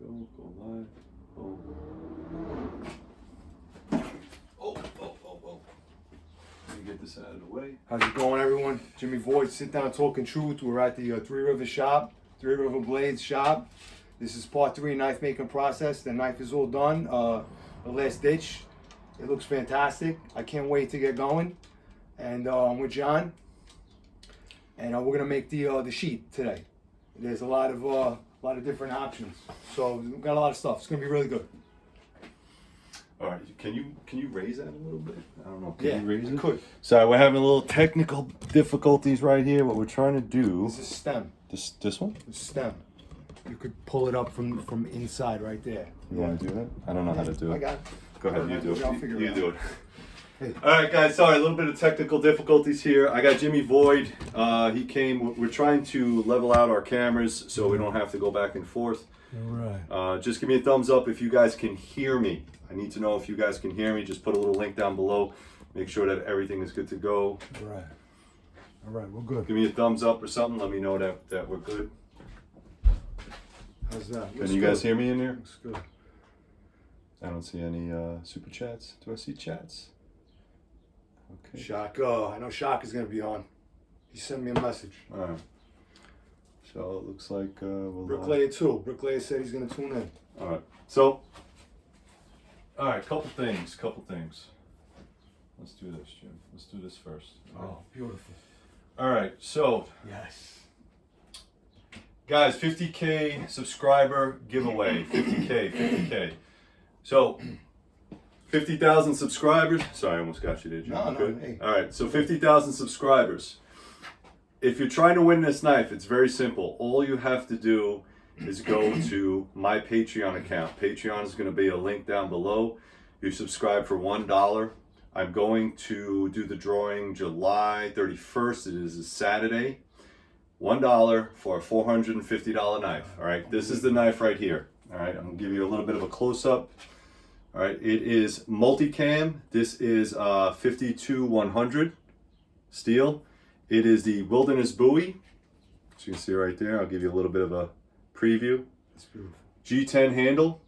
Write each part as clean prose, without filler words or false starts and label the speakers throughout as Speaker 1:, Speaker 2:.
Speaker 1: go live. Boom. Oh. Let me get this out of the way.
Speaker 2: How's it going, everyone? JimmyVoid Sit Down Talking Truth. We're at the Three RiverBlades shop. This is part 3 knife making process. The knife is all done. The last ditch. It looks fantastic. I can't wait to get going. And I'm with John. And we're gonna make the sheath today. There's a lot of different options. So we've got a lot of stuff. It's gonna be really good.
Speaker 1: All right, can you raise that a little bit? I don't know.
Speaker 2: Can
Speaker 1: you raise it?
Speaker 2: Could.
Speaker 1: Sorry, we're having a little technical difficulties right here. What we're trying to do.
Speaker 2: This is stem.
Speaker 1: This one?
Speaker 2: The stem. You could pull it up from inside right there.
Speaker 1: You want to do that? I don't know how to do it.
Speaker 2: I got it.
Speaker 1: Go ahead, you do it.
Speaker 2: I'll figure it
Speaker 1: You
Speaker 2: out.
Speaker 1: do it.
Speaker 2: Hey.
Speaker 1: All right, guys. Sorry, a little bit of technical difficulties here. I got JimmyVoid. He came. We're trying to level out our cameras so we don't have to go back and forth.
Speaker 2: All right.
Speaker 1: Just give me a thumbs up if you guys can hear me. I need to know if you guys can hear me. Just put a little link down below. Make sure that everything is good to go.
Speaker 2: All right. All right, we're good.
Speaker 1: Give me a thumbs up or something. Let me know that we're good.
Speaker 2: How's that?
Speaker 1: Can you guys hear me in there?
Speaker 2: Looks good.
Speaker 1: I don't see any super chats. Do I see chats? Okay.
Speaker 2: Shock. I know Shock is going to be on. He sent me a message.
Speaker 1: All right. So it looks like we'll.
Speaker 2: Bricklayer too. Bricklayer said he's going to tune in.
Speaker 1: All right. So. All right. Couple things. Let's do this, Jim. Let's do this first.
Speaker 2: Oh, beautiful.
Speaker 1: All right. So.
Speaker 2: Yes.
Speaker 1: Guys, 50K subscriber giveaway. 50K. So, 50,000 subscribers. Sorry, I almost got you there, Jim.
Speaker 2: No,
Speaker 1: Good?
Speaker 2: hey.
Speaker 1: All right, so 50,000 subscribers. If you're trying to win this knife, it's very simple. All you have to do is go to my Patreon account. Patreon is going to be a link down below. You subscribe for $1. I'm going to do the drawing July 31st. It is a Saturday. $1 for a $450 knife. All right, this is the knife right here. All right, I'm gonna give you a little bit of a close-up. All right, it is multicam. This is 52-100 steel. It is the Wilderness buoy. As you can see right there, I'll give you a little bit of a preview.
Speaker 2: It's beautiful.
Speaker 1: G10 handle.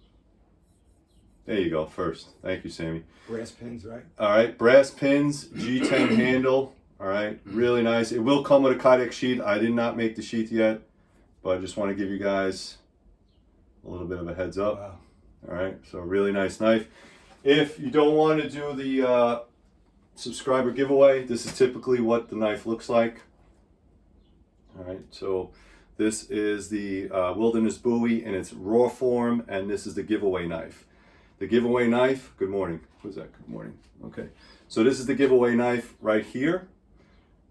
Speaker 1: There you go. First, thank you, Sammy.
Speaker 2: Brass pins, right?
Speaker 1: All right, brass pins, G10 handle. All right, really nice. It will come with a Kydex sheath. I did not make the sheath yet, but I just want to give you guys a little bit of a heads up.
Speaker 2: Wow.
Speaker 1: All right, so really nice knife. If you don't want to do the subscriber giveaway, this is typically what the knife looks like. All right, so this is the Wilderness buoy in its raw form, and this is the giveaway knife. The giveaway knife, good morning. Who's that? Good morning. Okay, so this is the giveaway knife right here.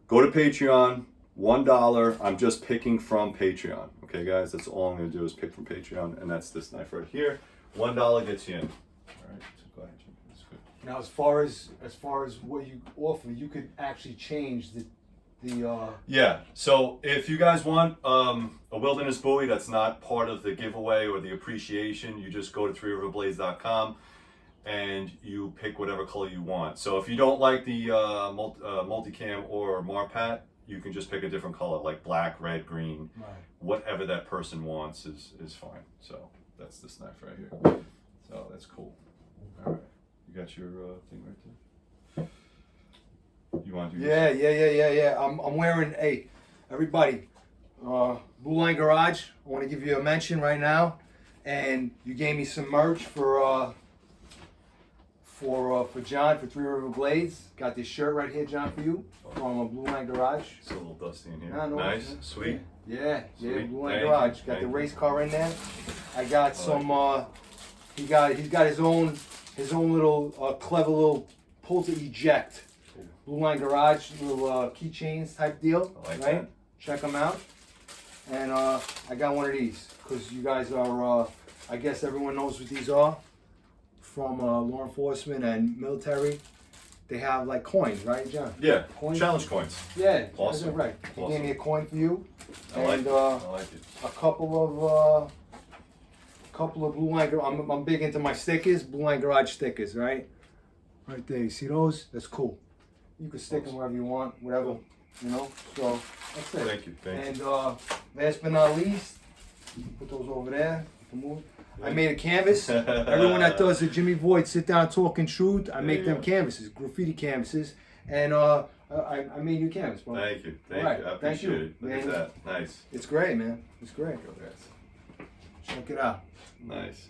Speaker 1: Go to Patreon, $1. I'm just picking from Patreon. Okay, guys, that's all I'm going to do is pick from Patreon, and that's this knife right here. $1 gets you in. All right, so go ahead, Jim. That's good.
Speaker 2: Now, as far as what you offer, you could actually change the.
Speaker 1: Yeah. So if you guys want a Wilderness buoy that's not part of the giveaway or the appreciation, you just go to 3RiverBlades.com. and you pick whatever color you want. So if you don't like the multicam or Marpat, you can just pick a different color, like black, red, green.
Speaker 2: Right.
Speaker 1: Whatever that person wants is fine. So that's this knife right here. So that's cool. All right, you got your thing right there. You want to do this?
Speaker 2: Yeah. I'm wearing everybody. Blue Line Garage. I want to give you a mention right now, and you gave me some merch for John for Three RiverBlades. Got this shirt right here, John, for you from Blue Line Garage.
Speaker 1: It's a little dusty in here.
Speaker 2: No,
Speaker 1: nice,
Speaker 2: yeah.
Speaker 1: sweet.
Speaker 2: Yeah,
Speaker 1: Sweet.
Speaker 2: Blue Line
Speaker 1: Thank
Speaker 2: Garage.
Speaker 1: you,
Speaker 2: Got the
Speaker 1: thank
Speaker 2: race
Speaker 1: you.
Speaker 2: car in there. I got some. He's got his own little clever little pull to eject.
Speaker 1: Cool.
Speaker 2: Blue Line Garage little keychains type deal.
Speaker 1: I like
Speaker 2: right?
Speaker 1: that.
Speaker 2: Check them out. And I got one of these because you guys are. I guess everyone knows what these are. From law enforcement and military, they have like coins, right, John?
Speaker 1: Yeah,
Speaker 2: Coins?
Speaker 1: challenge coins.
Speaker 2: Yeah,
Speaker 1: Awesome.
Speaker 2: that's right. He
Speaker 1: Awesome.
Speaker 2: gave me a coin for you,
Speaker 1: I like
Speaker 2: and
Speaker 1: it. I like it.
Speaker 2: a couple of Blue Line. I'm big into my stickers, Blue Line Garage stickers, right? Right there. You see those? That's cool. You can stick them wherever you want, whatever, you know. So that's it.
Speaker 1: Thank you.
Speaker 2: And last but not least, put those over there. You can move. I made a canvas. Everyone that does the JimmyVoid Sit Down Talking Truth, I make them canvases, graffiti canvases, and I made you canvas, bro.
Speaker 1: Thank you. Thank
Speaker 2: Right,
Speaker 1: you. I
Speaker 2: thank
Speaker 1: appreciate
Speaker 2: you,
Speaker 1: it. Look
Speaker 2: man.
Speaker 1: at that. Nice.
Speaker 2: It's great, man. It's great. Check it out.
Speaker 1: Nice.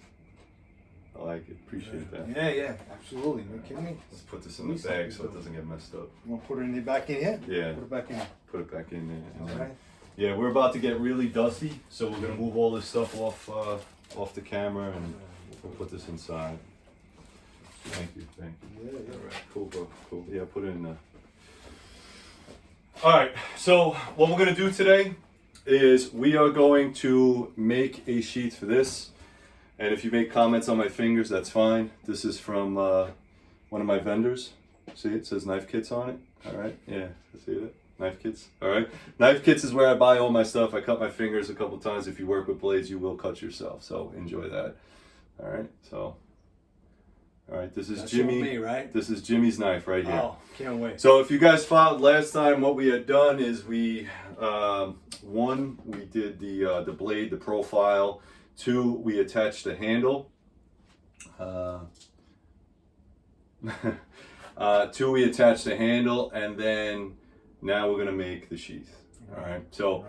Speaker 1: I like it. Appreciate that.
Speaker 2: Yeah, absolutely. Are you kidding me?
Speaker 1: Let's put this in the bag so it doesn't get messed up.
Speaker 2: You want to put it in the back in here?
Speaker 1: Yeah.
Speaker 2: Put it back in.
Speaker 1: Put it back in there. And then-
Speaker 2: Alright.
Speaker 1: Yeah, we're about to get really dusty, so we're gonna move all this stuff off the camera and we'll put this inside. Thank you.
Speaker 2: Yeah.
Speaker 1: All right, cool, bro. Cool. Yeah, put it in there. All right. So what we're gonna do today is we are going to make a sheath for this. And if you make comments on my fingers, that's fine. This is from one of my vendors. See, it says Knife Kits on it. All right. Yeah. See that? Knife Kits. All right. Knife Kits is where I buy all my stuff. I cut my fingers a couple times. If you work with blades, you will cut yourself. So enjoy that. All right. So. All right, this is
Speaker 2: That's
Speaker 1: Jimmy.
Speaker 2: all me, right?
Speaker 1: This is Jimmy's knife right here.
Speaker 2: Oh, can't wait.
Speaker 1: So if you guys followed last time, what we had done is we, one, we did the blade, the profile. Two, we attached the handle. Two, we attached the handle, and then now we're gonna make the sheath. All right. So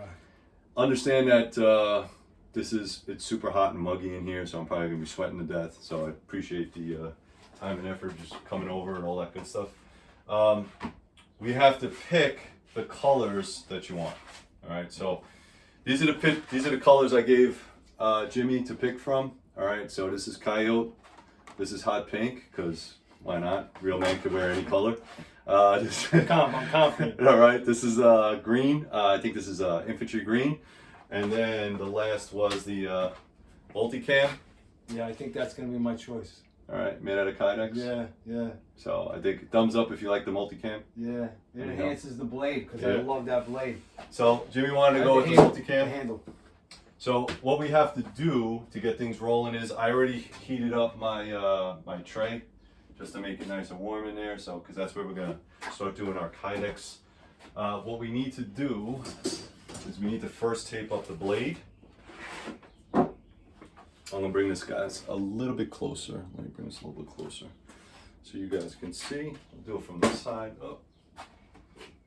Speaker 1: understand that it's super hot and muggy in here, so I'm probably gonna be sweating to death. So I appreciate the time and effort just coming over and all that good stuff. We have to pick the colors that you want. All right, so these are the colors I gave Jimmy to pick from. All right, so this is coyote, this is hot pink, because why not? Real man could wear any color.
Speaker 2: I'm confident.
Speaker 1: All right, this is green. I think this is infantry green, and then the last was the multicam.
Speaker 2: Yeah, I think that's gonna be my choice.
Speaker 1: All right, made out of Kydex.
Speaker 2: Yeah.
Speaker 1: So I think thumbs up if you like the multicam.
Speaker 2: Yeah, it enhances the blade because
Speaker 1: Yeah.
Speaker 2: I love that blade.
Speaker 1: So Jimmy wanted to go with the
Speaker 2: The
Speaker 1: multicam.
Speaker 2: handle.
Speaker 1: So what we have to do to get things rolling is I already heated up my my tray just to make it nice and warm in there. So because that's where we're gonna start doing our Kydex. What we need to do is we need to first tape up the blade. I'm gonna bring this guys a little bit closer. Let me bring this a little bit closer so you guys can see. I'll do it from this side up.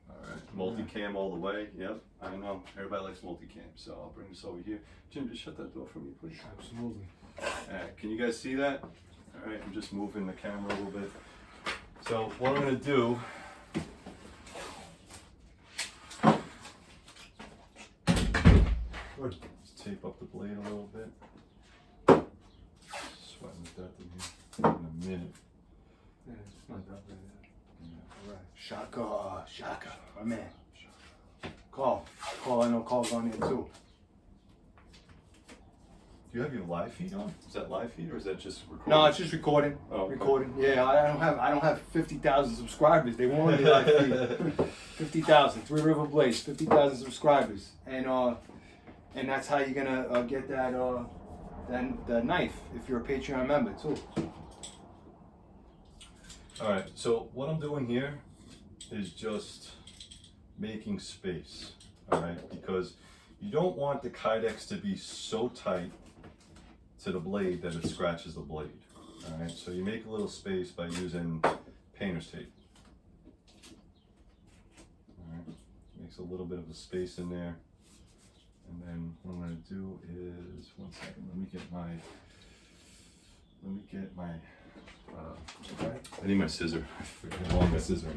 Speaker 1: All right, multicam all the way. Yep, I know everybody likes multicam, so I'll bring this over here. Jim, just shut that door for me, please.
Speaker 2: Absolutely.
Speaker 1: All right, can you guys see that? All right, I'm just moving the camera a little bit. So what I'm gonna do.
Speaker 2: Good.
Speaker 1: Just tape up the blade a little bit. Sweating with that in a minute.
Speaker 2: Yeah, it's not that bad. All right. Shaka, my man. Call, I know Carl's on there too.
Speaker 1: Do you have your live feed on? Is that live feed or is that just recording?
Speaker 2: No, it's just recording.
Speaker 1: Oh, okay.
Speaker 2: Recording. Yeah, I don't have 50,000 subscribers. They want me like 50,000. RiverBlades, 50,000 subscribers, and that's how you're gonna get that knife if you're a Patreon member too.
Speaker 1: All right, so what I'm doing here is just making space, all right? Because you don't want the Kydex to be so tight to the blade that it scratches the blade, all right? So you make a little space by using painter's tape. All right, makes a little bit of a space in there. And then what I'm gonna do is, one second, let me get my, I need my scissor. I want my scissor.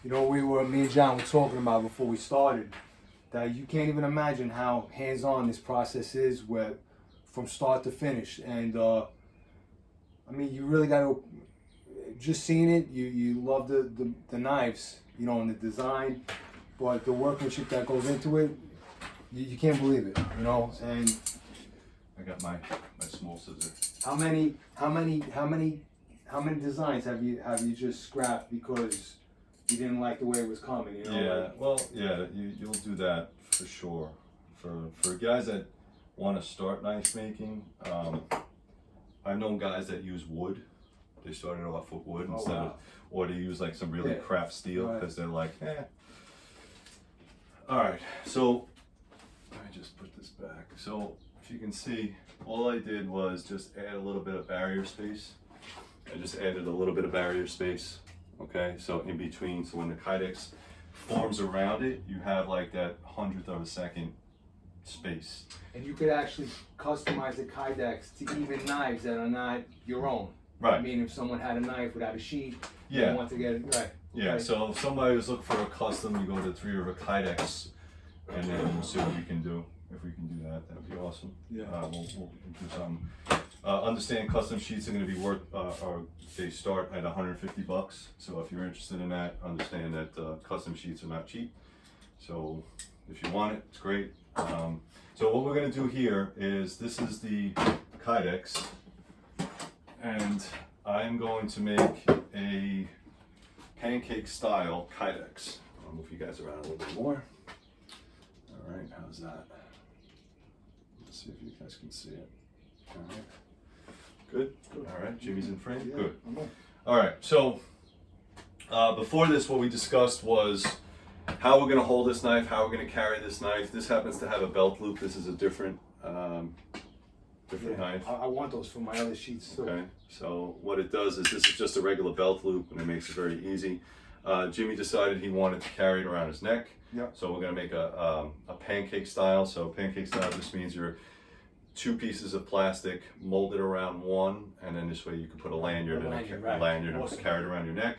Speaker 2: You know, me and John were talking about before we started that you can't even imagine how hands-on this process is, where from start to finish. And I mean, you really got to just seeing it. You love the knives, you know, and the design, but the workmanship that goes into it, you can't believe it, you know. And
Speaker 1: I got my small scissor.
Speaker 2: how many designs have you just scrapped because you didn't like the way it was coming, you know?
Speaker 1: Yeah, well, yeah, you'll do that for sure. For guys that want to start knife making, I've known guys that use wood. They started off with wood instead of, or they use like some really crap steel because they're like, eh. All right, so let me just put this back. So if you can see, all I did was just add a little bit of barrier space. I just added a little bit of barrier space, okay? So in between, so when the Kydex forms around it, you have like that 100th of a second space.
Speaker 2: And you could actually customize the Kydex to even knives that are not your own.
Speaker 1: Right.
Speaker 2: I mean, if someone had a knife without a sheath,
Speaker 1: Yeah.
Speaker 2: they want to get it right.
Speaker 1: Yeah,
Speaker 2: Okay.
Speaker 1: so if somebody was looking for a custom, you go to 3 River Kydex, and then we'll see what we can do. If we can do that, that would be awesome.
Speaker 2: Yeah.
Speaker 1: We'll do something. Understand custom sheets are going to be worth, or they start at $150. So if you're interested in that, understand that custom sheets are not cheap. So if you want it, it's great. So what we're going to do here is, this is the Kydex, and I'm going to make a Pancake Style Kydex. I'll move you guys around a little bit more. All right, how's that? Let's see if you guys can see it. All right. Good. All right, Jimmy's in frame.
Speaker 2: Yeah,
Speaker 1: Good.
Speaker 2: I'm on.
Speaker 1: All right, so before this, what we discussed was how we're going to hold this knife, how we're going to carry this knife. This happens to have a belt loop. This is a different knife.
Speaker 2: I want those for my other sheets too.
Speaker 1: Okay, so what it does is, this is just a regular belt loop, and it makes it very easy. Jimmy decided he wanted to carry it around his neck.
Speaker 2: Yep.
Speaker 1: So we're going to make a pancake style. So pancake style just means you're 2 pieces of plastic molded around one, and then this way you can put a lanyard and
Speaker 2: Awesome.
Speaker 1: carry it around your neck.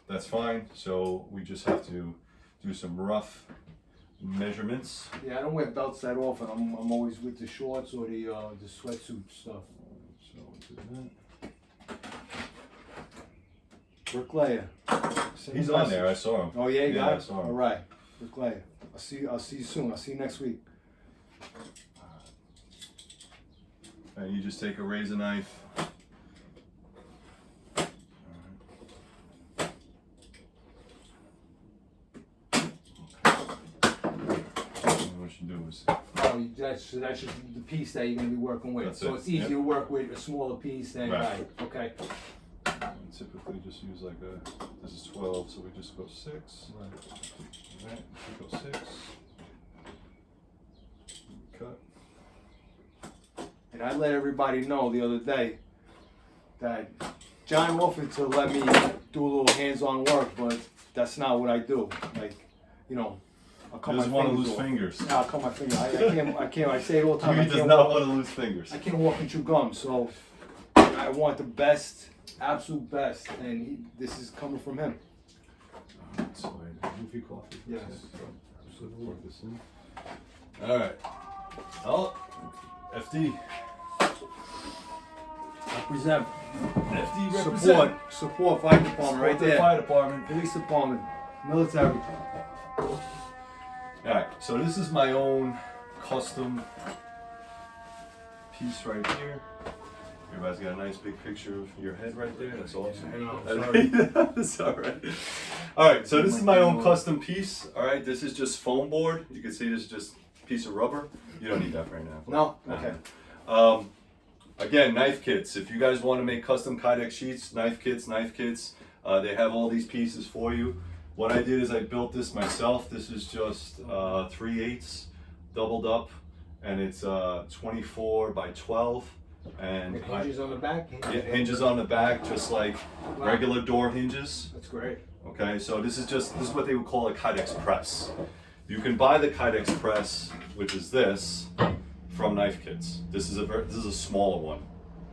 Speaker 1: That's fine. So we just have to do some rough measurements.
Speaker 2: Yeah, I don't wear belts that often. I'm always with the shorts or the sweatsuit stuff.
Speaker 1: So we'll do that.
Speaker 2: Bricklayer.
Speaker 1: He's on there. I saw him.
Speaker 2: Oh yeah, you got
Speaker 1: I
Speaker 2: it?
Speaker 1: saw him.
Speaker 2: All right. Bricklayer. I'll see you soon. I'll see you next week.
Speaker 1: And you just take a razor knife. And what you do is,
Speaker 2: Oh, that's just the piece that you're gonna be working with.
Speaker 1: That's
Speaker 2: so
Speaker 1: it.
Speaker 2: it's easier
Speaker 1: Yep.
Speaker 2: to work with a smaller piece than
Speaker 1: Right.
Speaker 2: Okay.
Speaker 1: and typically just use like this is 12, so we just go 6. Right, we go 6. Cut.
Speaker 2: And I let everybody know the other day that John offered to let me do a little hands-on work, but that's not what I do. Like, you know, I'll cut
Speaker 1: He
Speaker 2: my
Speaker 1: doesn't want to
Speaker 2: fingers
Speaker 1: lose
Speaker 2: off.
Speaker 1: fingers.
Speaker 2: Yeah, I'll cut my finger. I can't. I say it all the time.
Speaker 1: He does not want to lose fingers.
Speaker 2: I can't walk and chew gum, so I want the best, absolute best, and this is coming from him.
Speaker 1: So move your coffee.
Speaker 2: Yes.
Speaker 1: So work this in. All right. Oh, FD.
Speaker 2: Represent.
Speaker 1: FD represent.
Speaker 2: Support fire department right
Speaker 1: the
Speaker 2: there.
Speaker 1: Fire department.
Speaker 2: Police department, military.
Speaker 1: All right. So this is my own custom piece right here. Everybody's got a nice big picture of your head right there. That's awesome.
Speaker 2: I know, sorry.
Speaker 1: That's all right. All right. So this is my own custom piece. All right. This is just foam board. You can see this is just a piece of rubber. You don't need that right now.
Speaker 2: No? Okay.
Speaker 1: Again, knife kits. If you guys want to make custom Kydex sheets, knife kits, they have all these pieces for you. What I did is I built this myself. This is just 3/8 doubled up, and it's 24 by 12. And
Speaker 2: It hinges on the back?
Speaker 1: it hinges on the back, just like
Speaker 2: Wow.
Speaker 1: regular door hinges.
Speaker 2: That's great.
Speaker 1: Okay, so this is what they would call a Kydex press. You can buy the Kydex press, which is this, from knife kits. This is a smaller one.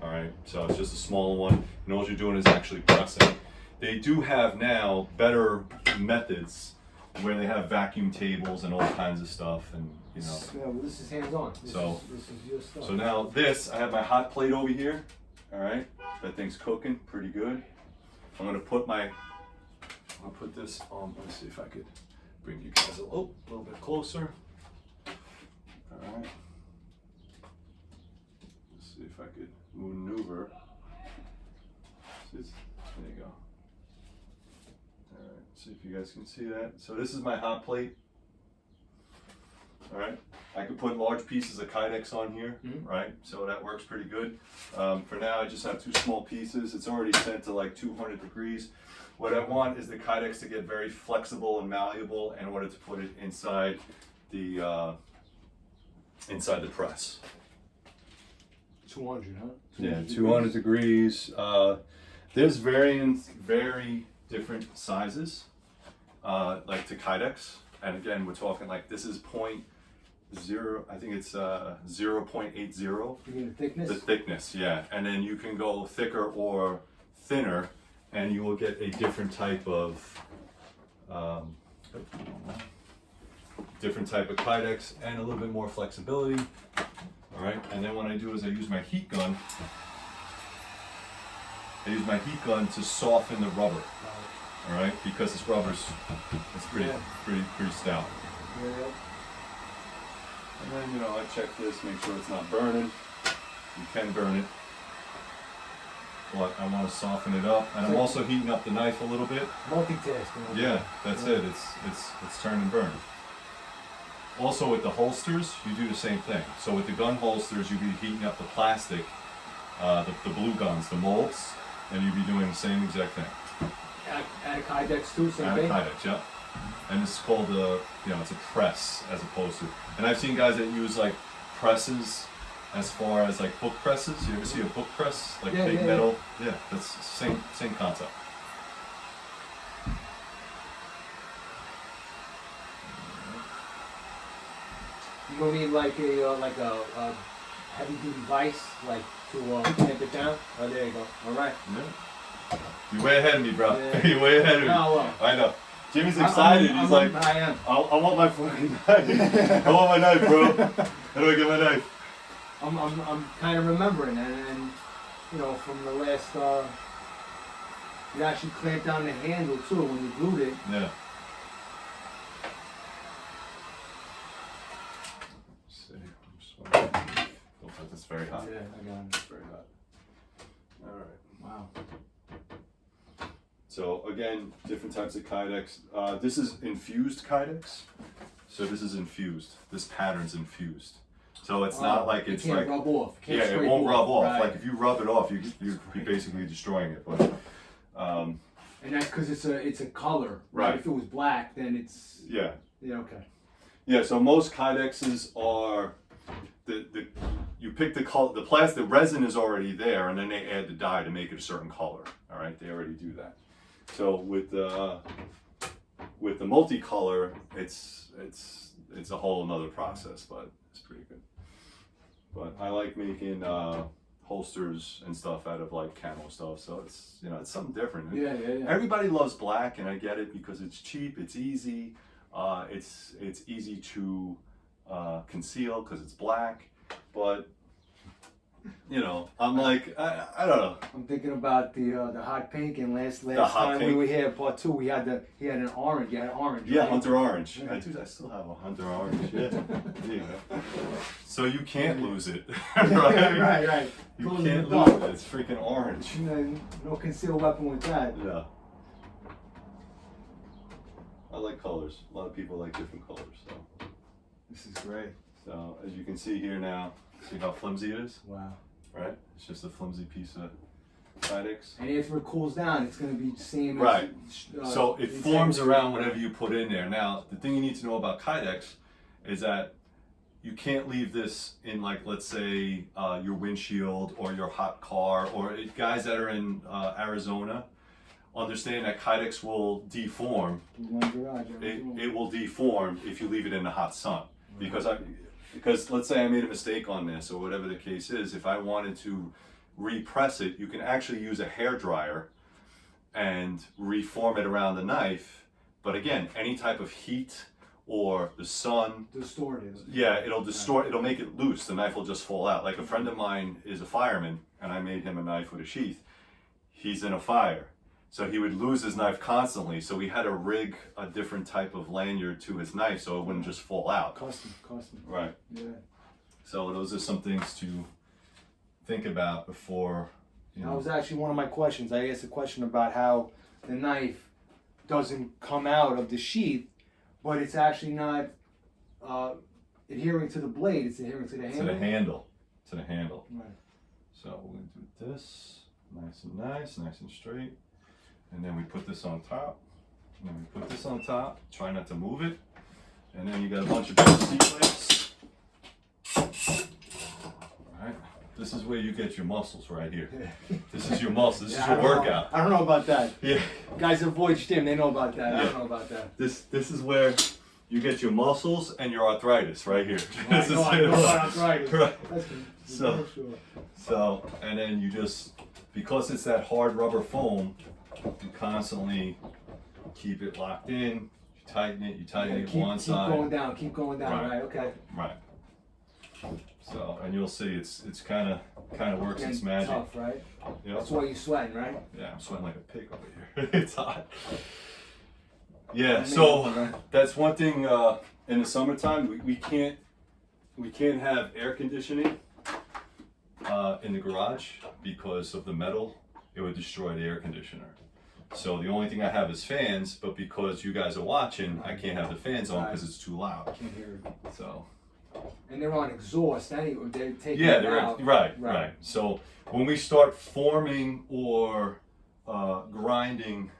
Speaker 1: All right, so it's just a smaller one, and all you're doing is actually pressing. They do have now better methods where they have vacuum tables and all kinds of stuff, and you know.
Speaker 2: Yeah, well, this is hands-on. This is your stuff.
Speaker 1: So now this, I have my hot plate over here. All right, that thing's cooking pretty good. I'm gonna put this on. Let me see if I could bring you guys a little bit closer. All right. Let's see if I could maneuver. There you go. All right. See if you guys can see that. So this is my hot plate. All right. I could put large pieces of Kydex on here, right? So that works pretty good. For now, I just have 2 small pieces. It's already set to like 200 degrees. What I want is the Kydex to get very flexible and malleable in order to put it inside the press.
Speaker 2: 200, huh?
Speaker 1: Yeah, 200 degrees. There's very different sizes, like to Kydex. And again, we're talking like this is 0.0, I think it's 0.80.
Speaker 2: You mean the thickness?
Speaker 1: The thickness, yeah. And then you can go thicker or thinner, and you will get a different type of Kydex and a little bit more flexibility. All right, and then what I do is I use my heat gun. I use my heat gun to soften the rubber. All right, because this rubber's pretty stout.
Speaker 2: Yeah.
Speaker 1: And then, you know, I check this, make sure it's not burning. You can burn it, but I want to soften it up. And I'm also heating up the knife a little bit.
Speaker 2: Multitasking.
Speaker 1: Yeah, that's it. It's turn and burn. Also with the holsters, you do the same thing. So with the gun holsters, you'd be heating up the plastic, the blue guns, the molds, and you'd be doing the same exact thing.
Speaker 2: Add a Kydex too, same thing?
Speaker 1: Add a Kydex, yeah. And it's called it's a press as opposed to. And I've seen guys that use like presses as far as like book presses. You ever see a book press? Like big metal? Yeah, that's same concept.
Speaker 2: You don't need like a heavy duty vise like to tamp it down? Oh, there you go. All right.
Speaker 1: Yeah. You're way ahead of me, bro.
Speaker 2: Yeah.
Speaker 1: You're way ahead of me.
Speaker 2: No, well.
Speaker 1: I know. Jimmy's excited. He's like,
Speaker 2: I am.
Speaker 1: I want my fucking knife. I want my knife, bro. How do I get my knife?
Speaker 2: I'm kind of remembering, and you know, from the last, you actually clamped down the handle too when you glued it.
Speaker 1: Yeah. Let's see. I'm just wondering. Don't put this very hot.
Speaker 2: Yeah, I got it.
Speaker 1: It's very hot. All right.
Speaker 2: Wow.
Speaker 1: So again, different types of Kydex. This is infused Kydex. So this is infused. This pattern's infused. So it's not like it's
Speaker 2: can't
Speaker 1: like
Speaker 2: rub off. Can't
Speaker 1: yeah, it
Speaker 2: scrape
Speaker 1: won't rub off.
Speaker 2: Right.
Speaker 1: Like if you rub it off, you're basically destroying it. But
Speaker 2: And that's because it's a color.
Speaker 1: Right.
Speaker 2: If it was black, then it's
Speaker 1: yeah.
Speaker 2: Yeah. Okay.
Speaker 1: Yeah. So most Kydexes are you pick the color. The plastic resin is already there, and then they add the dye to make it a certain color. All right, they already do that. So with the multicolor, it's a whole another process, but it's pretty good. But I like making holsters and stuff out of like camo stuff, so it's it's something different.
Speaker 2: Yeah.
Speaker 1: Everybody loves black, and I get it because it's cheap, it's easy, it's easy to conceal because it's black. But I'm like I don't know.
Speaker 2: I'm thinking about the hot pink, and last
Speaker 1: hot
Speaker 2: time
Speaker 1: pink.
Speaker 2: we were here part 2, he had an orange. You had an orange.
Speaker 1: Yeah,
Speaker 2: right?
Speaker 1: Hunter Orange.
Speaker 2: Yeah.
Speaker 1: I still have a Hunter Orange. Yeah. Yeah. So you can't lose it, right?
Speaker 2: right.
Speaker 1: You
Speaker 2: Goes in
Speaker 1: can't
Speaker 2: the
Speaker 1: lose
Speaker 2: dark.
Speaker 1: it. It's freaking orange.
Speaker 2: No concealed weapon with that.
Speaker 1: Yeah. I like colors. A lot of people like different colors. So,
Speaker 2: This is great.
Speaker 1: so as you can see here now, see how flimsy it is,
Speaker 2: Wow.
Speaker 1: right? It's just a flimsy piece of Kydex.
Speaker 2: And after it cools down, it's going to be the same.
Speaker 1: Right.
Speaker 2: As,
Speaker 1: So it
Speaker 2: inside
Speaker 1: forms
Speaker 2: the-
Speaker 1: around whatever you put in there. Now, the thing you need to know about Kydex is that you can't leave this in, like, let's say your windshield or your hot car, or guys that are in Arizona understand that Kydex will deform. It will deform if you leave it in the hot sun. Because let's say I made a mistake on this, or whatever the case is, if I wanted to repress it, you can actually use a hair dryer and reform it around the knife. But again, any type of heat or the sun,
Speaker 2: Distort it.
Speaker 1: yeah, it'll distort, it'll make it loose. The knife will just fall out. Like a friend of mine is a fireman, and I made him a knife with a sheath. He's in a fire, so he would lose his knife constantly. So we had to rig a different type of lanyard to his knife so it wouldn't just fall out.
Speaker 2: Custom.
Speaker 1: Right.
Speaker 2: Yeah.
Speaker 1: So those are some things to think about before,
Speaker 2: That was actually one of my questions. I asked a question about how the knife doesn't come out of the sheath, but it's actually not adhering to the blade. It's adhering to the handle.
Speaker 1: To the handle.
Speaker 2: Right.
Speaker 1: So we're gonna do this nice and straight, and then we put this on top. And then we put this on top. Try not to move it, and then you got a bunch of different seat clamps. All right. This is where you get your muscles right here. This is your muscles. This is
Speaker 2: I
Speaker 1: your
Speaker 2: don't know.
Speaker 1: workout.
Speaker 2: I don't know about that.
Speaker 1: Yeah.
Speaker 2: Guys at Void Gym, they know about that. I
Speaker 1: Yeah.
Speaker 2: don't know about that.
Speaker 1: This is where you get your muscles and your arthritis right here.
Speaker 2: I know about arthritis.
Speaker 1: Right.
Speaker 2: That's
Speaker 1: So-
Speaker 2: sure.
Speaker 1: So, and then you just, because it's that hard rubber foam, you constantly keep it locked in. You tighten it one
Speaker 2: Keep
Speaker 1: side.
Speaker 2: keep going down, right, okay.
Speaker 1: Right. So, and you'll see it's kind of works its
Speaker 2: And
Speaker 1: magic.
Speaker 2: tough, right?
Speaker 1: Yep.
Speaker 2: That's why you're sweating, right?
Speaker 1: Yeah, I'm sweating like a pig over here. It's hot. Yeah, so that's one thing in the summertime we can't have air conditioning in the garage because of the metal. It would destroy the air conditioner. So the only thing I have is fans, but because you guys are watching, I can't have the fans on because it's too loud.
Speaker 2: Can't hear it.
Speaker 1: So
Speaker 2: And they're on exhaust anyway. They're taking
Speaker 1: yeah,
Speaker 2: it
Speaker 1: they're
Speaker 2: out.
Speaker 1: right. So when we start forming or grinding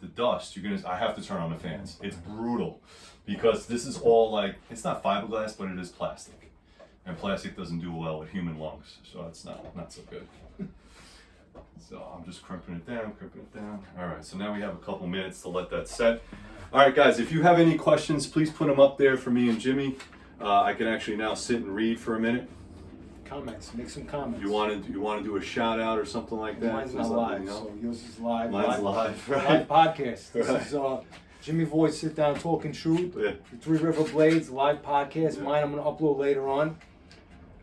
Speaker 1: the dust, I have to turn on the fans. It's brutal because this is all like, it's not fiberglass, but it is plastic, and plastic doesn't do well with human lungs, so it's not so good. So I'm just crimping it down. All right, so now we have a couple minutes to let that set. All right, guys, if you have any questions, please put them up there for me and Jimmy. I can actually now sit and read for a minute.
Speaker 2: Comments. Make some comments.
Speaker 1: You want to do a shout out or something like that?
Speaker 2: Mine's not
Speaker 1: Just let me
Speaker 2: live,
Speaker 1: know.
Speaker 2: so yours is live.
Speaker 1: Mine's live, right?
Speaker 2: Live podcast. This
Speaker 1: Right.
Speaker 2: is JimmyVoid Sit Down Talking Truth.
Speaker 1: Yeah.
Speaker 2: The Three RiverBlades live podcast.
Speaker 1: Yeah.
Speaker 2: Mine I'm gonna upload later on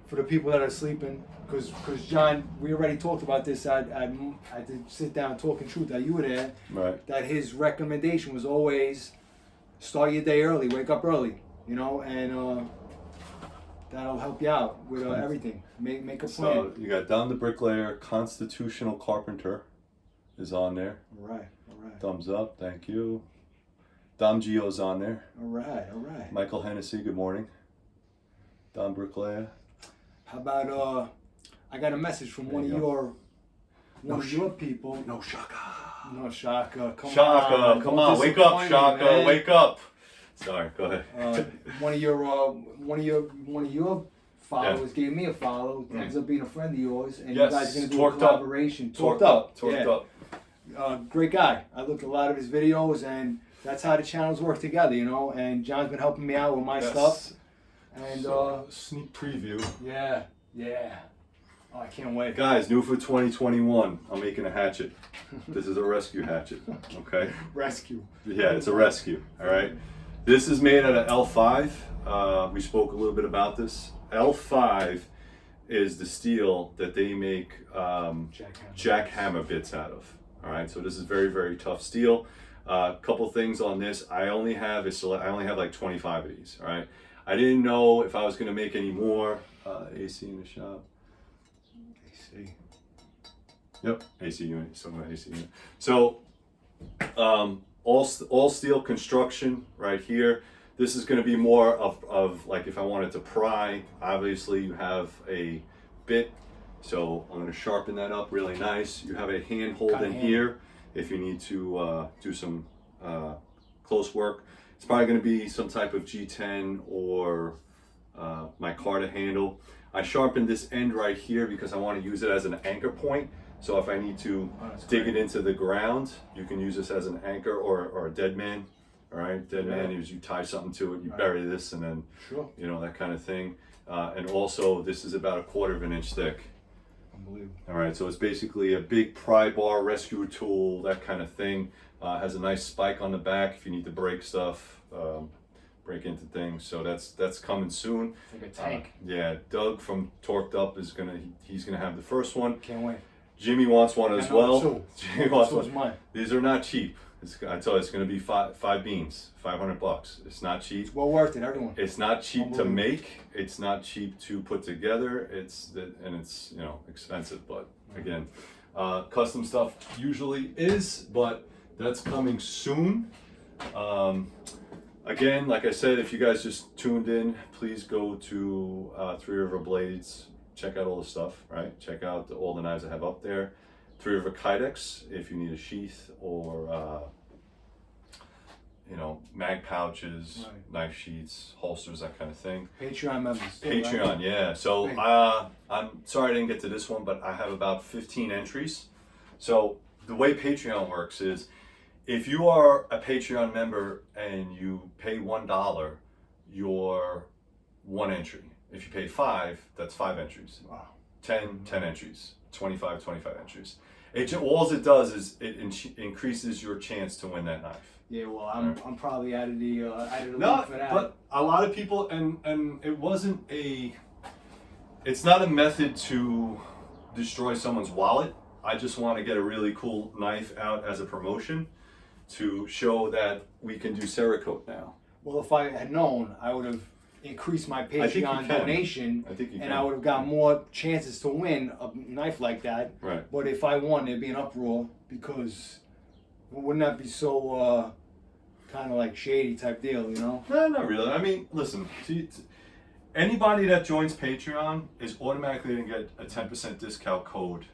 Speaker 2: for the people that are sleeping. Because John, we already talked about this at the Sit Down Talking Truth that you were there.
Speaker 1: Right.
Speaker 2: That his recommendation was always start your day early, wake up early, and that'll help you out with everything. Make a plan.
Speaker 1: So you got Dom the Bricklayer, Constitutional Carpenter is on there.
Speaker 2: All right.
Speaker 1: Thumbs up, thank you. Dom Gio's on there.
Speaker 2: All right.
Speaker 1: Michael Hennessy, good morning. Dom Bricklayer.
Speaker 2: How about I got a message from one of your people.
Speaker 1: No, Shaka.
Speaker 2: No, Shaka. Come
Speaker 1: Shaka,
Speaker 2: on.
Speaker 1: come
Speaker 2: Don't
Speaker 1: on, wake up,
Speaker 2: disappoint me,
Speaker 1: Shaka,
Speaker 2: man.
Speaker 1: wake up. Sorry, go ahead.
Speaker 2: One of your followers gave me a follow. Ends up being a friend of yours, and
Speaker 1: Yes,
Speaker 2: you guys are gonna do
Speaker 1: Torqued
Speaker 2: a
Speaker 1: Up.
Speaker 2: collaboration.
Speaker 1: Torqued up.
Speaker 2: Great guy. I looked at a lot of his videos, and that's how the channels work together, And John's been helping me out with my stuff. And
Speaker 1: So, sneak preview.
Speaker 2: yeah. Oh, I can't wait.
Speaker 1: Guys, new for 2021. I'm making a hatchet. This is a rescue hatchet. Okay.
Speaker 2: Rescue.
Speaker 1: Yeah, it's a rescue. All right. This is made out of L5. We spoke a little bit about this. L5 is the steel that they make jackhammer bits out of. All right. So this is very, very tough steel. Couple things on this. I only have like 25 of these. All right. I didn't know if I was going to make any more. AC in the shop.
Speaker 2: AC.
Speaker 1: Yep, AC unit, some AC unit. So, all steel construction right here. This is going to be more of like if I wanted to pry. Obviously, you have a bit, so I'm going to sharpen that up really nice. You have a hand hold in here if you need to do some close work. It's probably going to be some type of G10 or my Carter handle. I sharpened this end right here because I want to use it as an anchor point. So if I need to dig it into the ground, you can use this as an anchor or a dead man. All right, dead man is you tie something to it, you bury this, and then that kind of thing. And also, this is about 1/4 of an inch thick.
Speaker 2: Unbelievable.
Speaker 1: All right, so it's basically a big pry bar, rescue tool, that kind of thing. Has a nice spike on the back if you need to break stuff. Break into things, so that's coming soon.
Speaker 2: It's like a tank.
Speaker 1: Yeah, Doug from Torqued Up he's gonna have the first one.
Speaker 2: Can't wait.
Speaker 1: Jimmy wants one as well. Jimmy wants one.
Speaker 2: Mine.
Speaker 1: These are not cheap. I tell you, it's gonna be five beans, $500. It's not cheap.
Speaker 2: It's well worth it, everyone.
Speaker 1: It's not cheap to make. It's not cheap to put together. It's expensive, but again, custom stuff usually is, but that's coming soon. Again, like I said, if you guys just tuned in, please go to Three River Blades. Check out all the stuff, right? Check out all the knives I have up there. Three River Kydex, if you need a sheath or you know, mag pouches,
Speaker 2: Right.
Speaker 1: knife sheaths, holsters, that kind of thing.
Speaker 2: Patreon members. Too,
Speaker 1: Patreon,
Speaker 2: right?
Speaker 1: yeah. So
Speaker 2: Right.
Speaker 1: I'm sorry I didn't get to this one, but I have about 15 entries. So the way Patreon works is, if you are a Patreon member and you pay $1, you're one entry. If you pay 5, that's 5 entries.
Speaker 2: Wow.
Speaker 1: 10 entries. 25 entries. All it does is it increases your chance to win that knife.
Speaker 2: Yeah, well, I'm probably out of the
Speaker 1: No,
Speaker 2: loop for that.
Speaker 1: but a lot of people, and it's not a method to destroy someone's wallet. I just want to get a really cool knife out as a promotion to show that we can do Cerakote now.
Speaker 2: Well, if I had known, I would have increased my
Speaker 1: think you
Speaker 2: Patreon
Speaker 1: can.
Speaker 2: donation,
Speaker 1: I think you
Speaker 2: and
Speaker 1: can.
Speaker 2: I would have got more chances to win a knife like that.
Speaker 1: Right.
Speaker 2: But if I won, there'd be an uproar, because wouldn't that be so kind of like shady type deal, you know?
Speaker 1: No, not really. I mean, listen, anybody that joins Patreon is automatically going to get a 10% discount code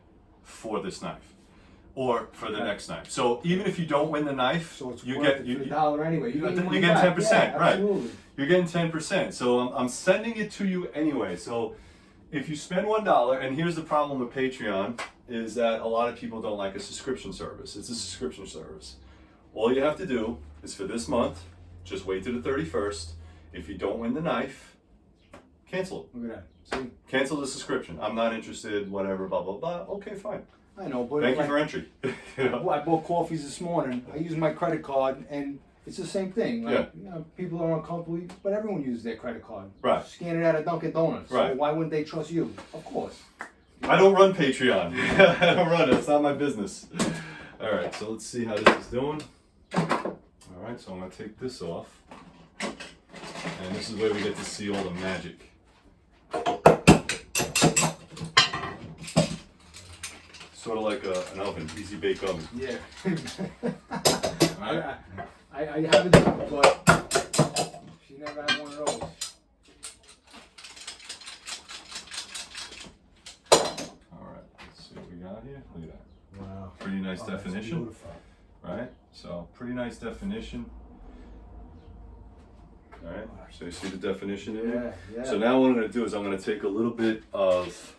Speaker 1: for this knife or for the next knife. So even if you don't win the knife,
Speaker 2: So it's
Speaker 1: you
Speaker 2: worth
Speaker 1: get
Speaker 2: it for the dollar anyway.
Speaker 1: you're
Speaker 2: your money
Speaker 1: getting
Speaker 2: back.
Speaker 1: 10%,
Speaker 2: Yeah,
Speaker 1: right?
Speaker 2: absolutely.
Speaker 1: You're getting 10%. So I'm sending it to you anyway. So if you spend $1, and here's the problem with Patreon, is that a lot of people don't like a subscription service. It's a subscription service. All you have to do is, for this month, just wait to the 31st. If you don't win the knife, cancel it.
Speaker 2: Look at that. See?
Speaker 1: Cancel the subscription. I'm not interested, whatever, blah, blah, blah. Okay, fine.
Speaker 2: I know, but
Speaker 1: Thank you for entry. You know?
Speaker 2: I bought coffees this morning. I used my credit card, and it's the same thing. Like,
Speaker 1: Yeah.
Speaker 2: you know, people are uncomfortable, but everyone uses their credit card.
Speaker 1: Right.
Speaker 2: Scan it out of Dunkin' Donuts.
Speaker 1: Right.
Speaker 2: So why wouldn't they trust you? Of course.
Speaker 1: I don't run Patreon. I don't run it. It's not my business. All right, so let's see how this is doing. All right, so I'm going to take this off. And this is where we get to see all the magic. Sort of like an oven, easy bake oven.
Speaker 2: Yeah.
Speaker 1: All right.
Speaker 2: I haven't done it, but she never had one of those.
Speaker 1: All right, let's see what we got here. Look at that.
Speaker 2: Wow.
Speaker 1: Pretty nice
Speaker 2: Oh, that's
Speaker 1: definition,
Speaker 2: beautiful.
Speaker 1: right? So pretty nice definition. All right, so you see the definition in there?
Speaker 2: Yeah, yeah.
Speaker 1: So now what I'm going to do is I'm going to take a little bit of,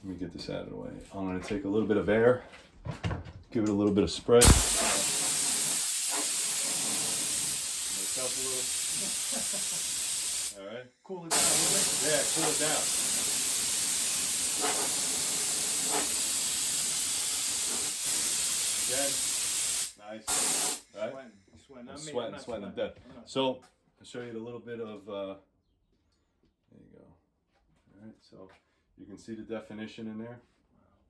Speaker 1: let me get this out of the way. I'm going to take a little bit of air, give it a little bit of spread. All right.
Speaker 2: Cool it down a little bit.
Speaker 1: Yeah, cool it down. Again. Nice. Right?
Speaker 2: Sweating.
Speaker 1: I'm sweating to death. So I'll show you a little bit of, there you go. All right, so you can see the definition in there.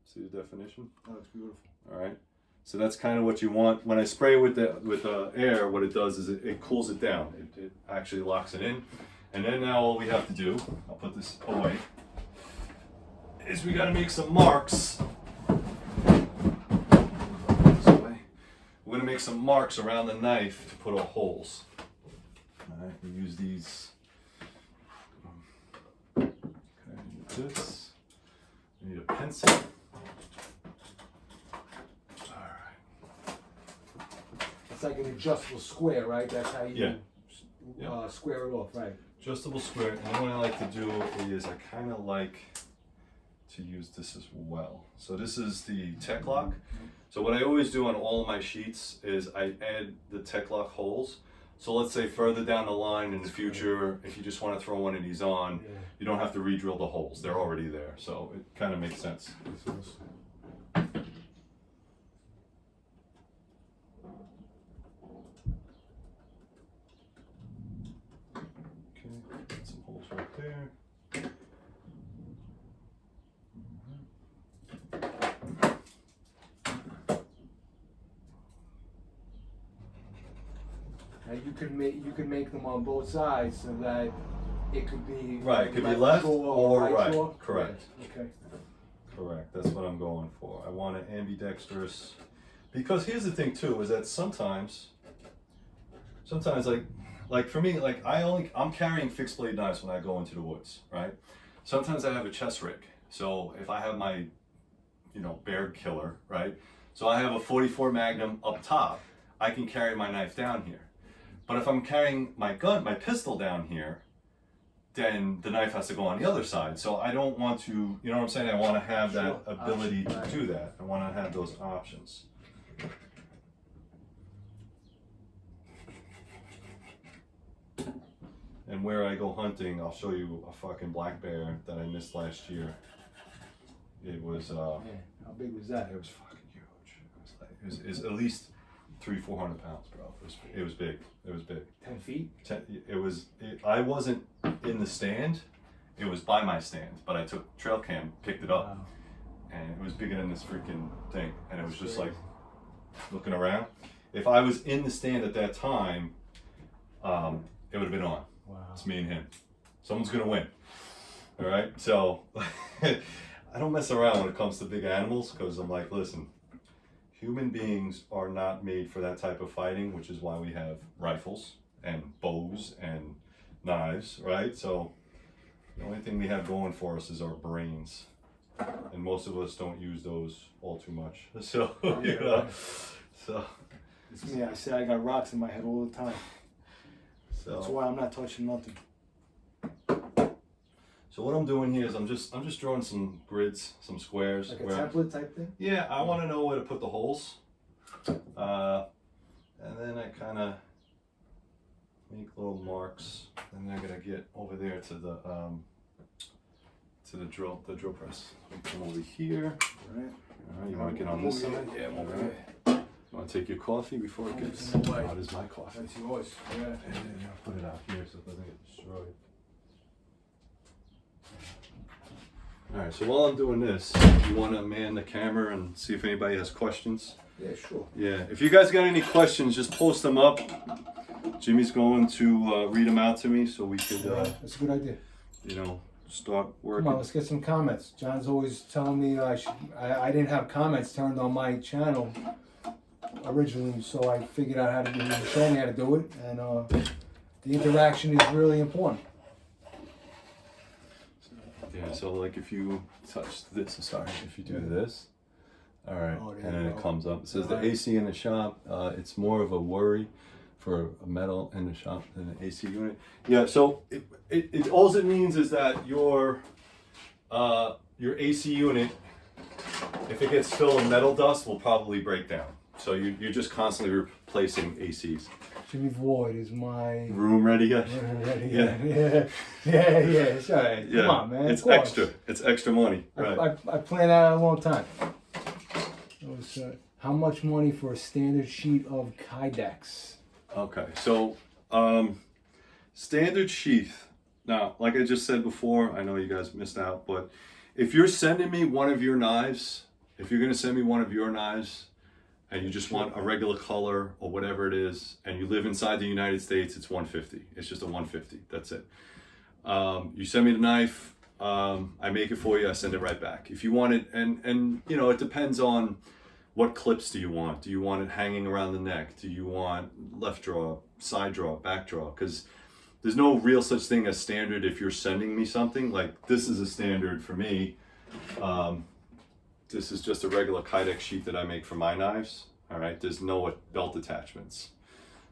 Speaker 1: See the definition?
Speaker 2: That looks beautiful.
Speaker 1: All right. So that's kind of what you want. When I spray with the air, what it does is it cools it down. It actually locks it in. And then now all we have to do, I'll put this away, is we got to make some marks. This way. We're going to make some marks around the knife to put our holes. All right, we use these. Okay, need this. We need a pencil.
Speaker 2: It's like an adjustable square, right? That's how you square it off, right?
Speaker 1: Adjustable square, and then what I like to do is I kind of like to use this as well. So this is the Tech Lock. So what I always do on all of my sheets is I add the Tech Lock holes. So let's say further down the line in the future, if you just want to throw one of these on, you don't have to re-drill the holes. They're already there. So it kind of makes sense. Got some holes right there.
Speaker 2: And you can make them on both sides so that it could be
Speaker 1: Right, it could be left or right.
Speaker 2: shore.
Speaker 1: Correct.
Speaker 2: Okay.
Speaker 1: Correct. That's what I'm going for. I want an ambidextrous, because here's the thing too, is that sometimes like for me, like I'm carrying fixed blade knives when I go into the woods, right? Sometimes I have a chest rig. So if I have my, bear killer, right? So I have a 44 Magnum up top. I can carry my knife down here. But if I'm carrying my pistol down here, then the knife has to go on the other side. So I don't want to, you know what I'm saying? I want to have that ability to do that. I want to have those options. And where I go hunting, I'll show you a fucking black bear that I missed last year. It was,
Speaker 2: How big was that?
Speaker 1: it was fucking huge. It was at least 300-400 pounds, bro. It was big. It was big.
Speaker 2: 10 feet?
Speaker 1: I wasn't in the stand. It was by my stand, but I took trail cam, picked it up, and it was bigger than this freaking thing. And it was just like looking around. If I was in the stand at that time, it would have been on.
Speaker 2: Wow.
Speaker 1: It's me and him. Someone's gonna win. All right. So I don't mess around when it comes to big animals because I'm like, listen. Human beings are not made for that type of fighting, which is why we have rifles and bows and knives, right? So the only thing we have going for us is our brains. And most of us don't use those all too much. So, you know, so.
Speaker 2: It's me, I say I got rocks in my head all the time.
Speaker 1: So.
Speaker 2: That's why I'm not touching nothing.
Speaker 1: So what I'm doing here is I'm just drawing some grids, some squares.
Speaker 2: Like a template type thing?
Speaker 1: Yeah, I want to know where to put the holes. And then I kind of make little marks. And then I gotta get over there to the drill press. Come over here.
Speaker 2: All right.
Speaker 1: All right, you want to get on this side? Yeah, I'm over here. You want to take your coffee before it gets?
Speaker 2: No way.
Speaker 1: Oh, this is my coffee.
Speaker 2: That's yours. Yeah.
Speaker 1: And then I'll put it out here so it doesn't get destroyed. Alright, so while I'm doing this, you want to man the camera and see if anybody has questions?
Speaker 2: Yeah, sure.
Speaker 1: Yeah, if you guys got any questions, just post them up. Jimmy's going to read them out to me so we could,
Speaker 2: that's a good idea.
Speaker 1: you know, start working.
Speaker 2: Come on, let's get some comments. John's always telling me I didn't have comments turned on my channel originally, so I figured out how to do it. He showed me how to do it, and the interaction is really important.
Speaker 1: Yeah, so like if you touch this, sorry, if you do this, all right, and then it comes up. It says the AC in the shop. It's more of a worry for a metal in the shop than an AC unit. Yeah, so it all it means is that your AC unit, if it gets filled with metal dust, will probably break down. So you're just constantly replacing ACs.
Speaker 2: JimmyVoid is my
Speaker 1: room ready yet?
Speaker 2: Yeah. It's all right.
Speaker 1: Yeah.
Speaker 2: Come on, man.
Speaker 1: It's extra. It's extra money. Right.
Speaker 2: I planned that out a long time. It was, how much money for a standard sheet of Kydex?
Speaker 1: Okay, so standard sheath. Now, like I just said before, I know you guys missed out, but if you're sending me one of your knives, if you're gonna send me one of your knives, and you just want a regular color or whatever it is, and you live inside the United States, it's $150. It's just a $150. That's it. You send me the knife, I make it for you, I send it right back. If you want it, and you know, it depends on what clips do you want. Do you want it hanging around the neck? Do you want left draw, side draw, back draw? Because there's no real such thing as standard if you're sending me something. Like this is a standard for me. This is just a regular Kydex sheet that I make for my knives. All right, there's no belt attachments.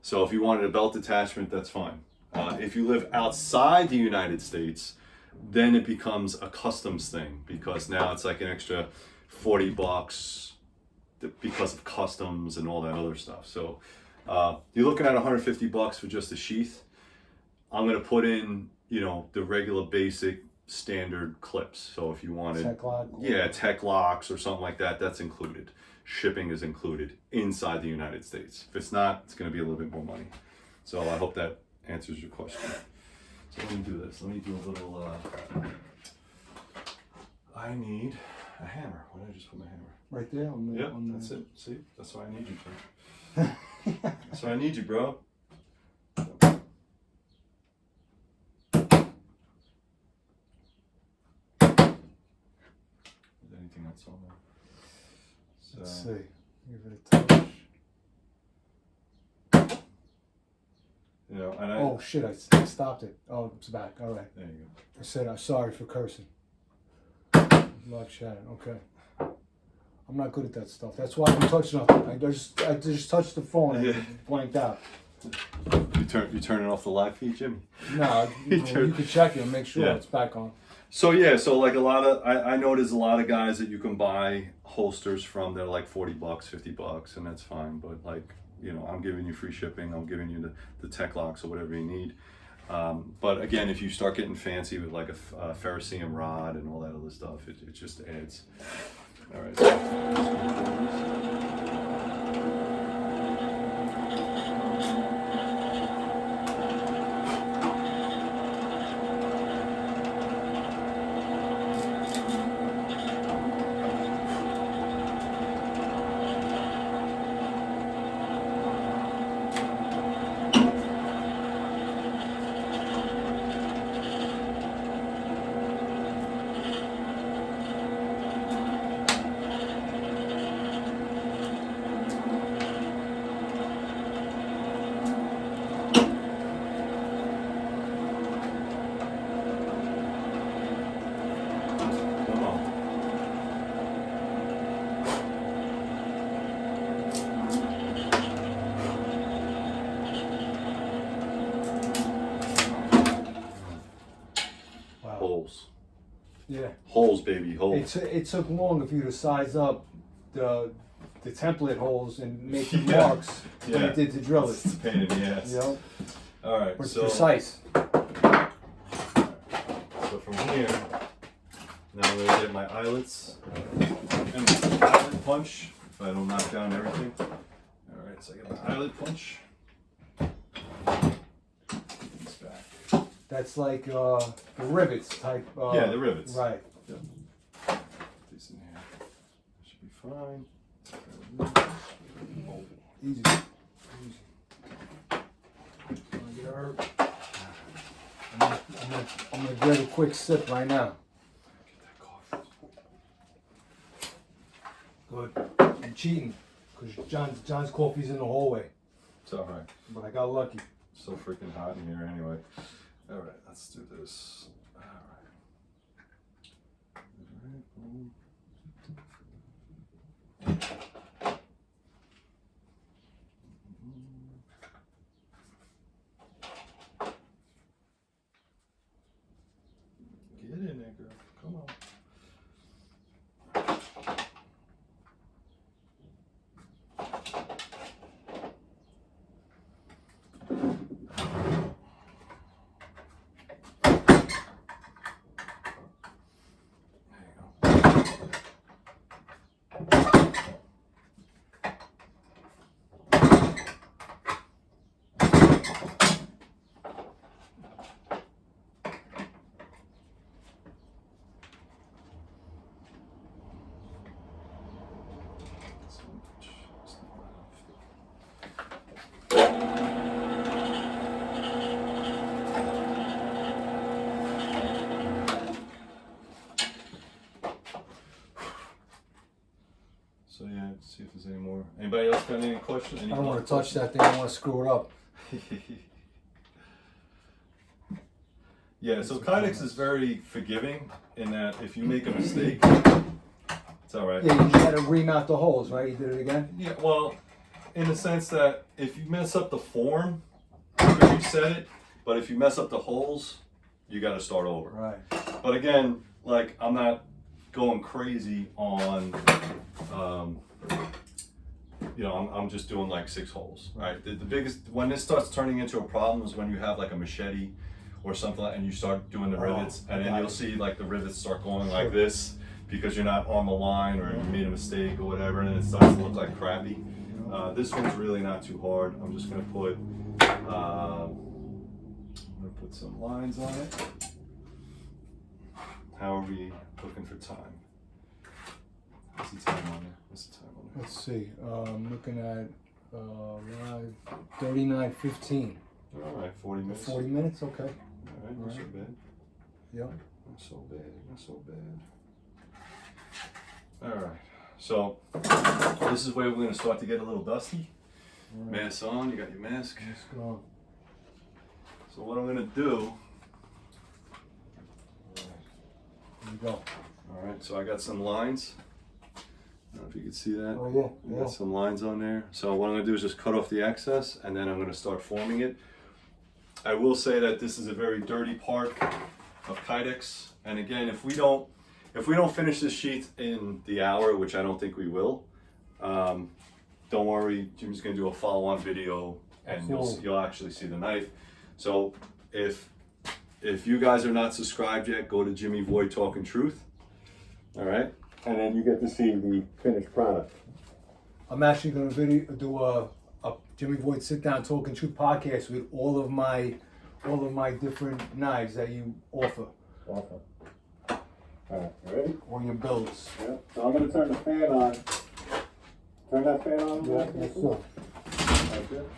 Speaker 1: So if you wanted a belt attachment, that's fine. If you live outside the United States, then it becomes a customs thing because now it's like an extra $40 because of customs and all that other stuff. So you're looking at $150 for just a sheath. I'm gonna put in, you know, the regular basic standard clips. So if you wanted,
Speaker 2: Tech lock.
Speaker 1: yeah, tech locks or something like that, that's included. Shipping is included inside the United States. If it's not, it's going to be a little bit more money. So I hope that answers your question. So let me do this. Let me do a little, I need a hammer. Where did I just put my hammer?
Speaker 2: Right there on the,
Speaker 1: Yeah,
Speaker 2: on the...
Speaker 1: that's it. See, that's why I need you, Tim. That's why I need you, bro. Anything that's on there. So,
Speaker 2: Let's see. Give it a touch.
Speaker 1: you know, and
Speaker 2: Oh shit! I stopped it. Oh, it's back. All right.
Speaker 1: there you go.
Speaker 2: I said I'm sorry for cursing. Lock shadow. Okay. I'm not good at that stuff. That's why I don't touch nothing. I just touched the phone and it blanked out.
Speaker 1: You turning off the live feed, Jimmy?
Speaker 2: No, you can check it and make sure
Speaker 1: Yeah.
Speaker 2: it's back on.
Speaker 1: So yeah, so like a lot of I know there's a lot of guys that you can buy holsters from. They're like $40, $50, and that's fine. But like, you know, I'm giving you free shipping. I'm giving you the tech locks or whatever you need. But again, if you start getting fancy with like a ferrocerium rod and all that other stuff, it just adds. All right. Holes.
Speaker 2: Yeah.
Speaker 1: Holes, baby, holes.
Speaker 2: It took long for you to size up the template holes and make the
Speaker 1: Yeah.
Speaker 2: marks than it did to drill it.
Speaker 1: It's a pain in the ass.
Speaker 2: You know?
Speaker 1: All right,
Speaker 2: But it's
Speaker 1: so
Speaker 2: precise.
Speaker 1: So from here, now I'm gonna get my eyelets and my eyelet punch. If I don't knock down everything. All right, so I get my eyelet punch. It's back.
Speaker 2: That's like the rivets type.
Speaker 1: Yeah, the rivets.
Speaker 2: Right.
Speaker 1: Yep. This in here. Should be fine.
Speaker 2: Easy. I'm gonna get a quick sip right now.
Speaker 1: Get that coffee.
Speaker 2: Good. I'm cheating because John's coffee's in the hallway,
Speaker 1: It's all right.
Speaker 2: but I got lucky.
Speaker 1: So freaking hot in here anyway. All right, let's do this. All right. Get in there, girl. Come on. So yeah, see if there's any more. Anybody else got any questions?
Speaker 2: I don't want to touch that thing. I don't want to screw it up.
Speaker 1: Yeah, so Kydex is very forgiving in that if you make a mistake, it's all right.
Speaker 2: Yeah, you had to remount the holes, right? You did it again?
Speaker 1: Yeah, well, in the sense that if you mess up the form, you can reset it, but if you mess up the holes, you got to start over.
Speaker 2: Right.
Speaker 1: But again, like I'm not going crazy on, you know, I'm just doing like 6 holes, right? The biggest, when this starts turning into a problem is when you have like a machete or something and you start doing the rivets and then you'll see like the rivets start going like this because you're not on the line or you made a mistake or whatever and it starts to look like crappy. This one's really not too hard. I'm just gonna put, some lines on it. How are we looking for time? What's the time on there? What's the time on there?
Speaker 2: Let's see. I'm looking at live 39:15.
Speaker 1: All right, 40 minutes.
Speaker 2: 40 minutes, okay.
Speaker 1: All right, not so bad.
Speaker 2: Yep.
Speaker 1: Not so bad. Not so bad. All right. So this is where we're gonna start to get a little dusty.
Speaker 2: All right.
Speaker 1: Mask on. You got your mask.
Speaker 2: Let's go.
Speaker 1: So what I'm gonna do.
Speaker 2: Here we go.
Speaker 1: All right. So I got some lines. I don't know if you can see that.
Speaker 2: Oh yeah,
Speaker 1: Got some lines on there. So what I'm gonna do is just cut off the excess, and then I'm gonna start forming it. I will say that this is a very dirty part of Kydex, and again, if we don't finish this sheath in the hour, which I don't think we will, don't worry. Jimmy's gonna do a follow-on video, and you'll actually see the knife. So if you guys are not subscribed yet, go to JimmyVoid Talking Truth. All right.
Speaker 3: And then you get to see the finished product.
Speaker 2: I'm actually going to do a JimmyVoid Sit Down Talking Truth podcast with all of my different knives that you offer.
Speaker 3: Awesome. All right, you ready?
Speaker 2: Or your builds.
Speaker 3: Yeah. So I'm going to turn the fan on. Turn that fan on.
Speaker 2: Yeah, yes, sir.
Speaker 3: That's it.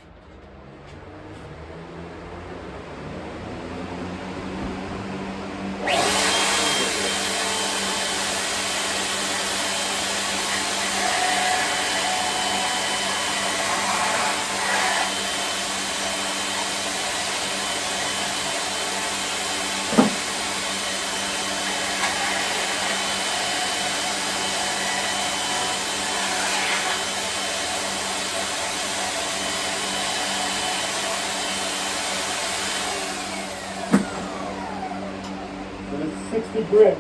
Speaker 3: So this is 60 grit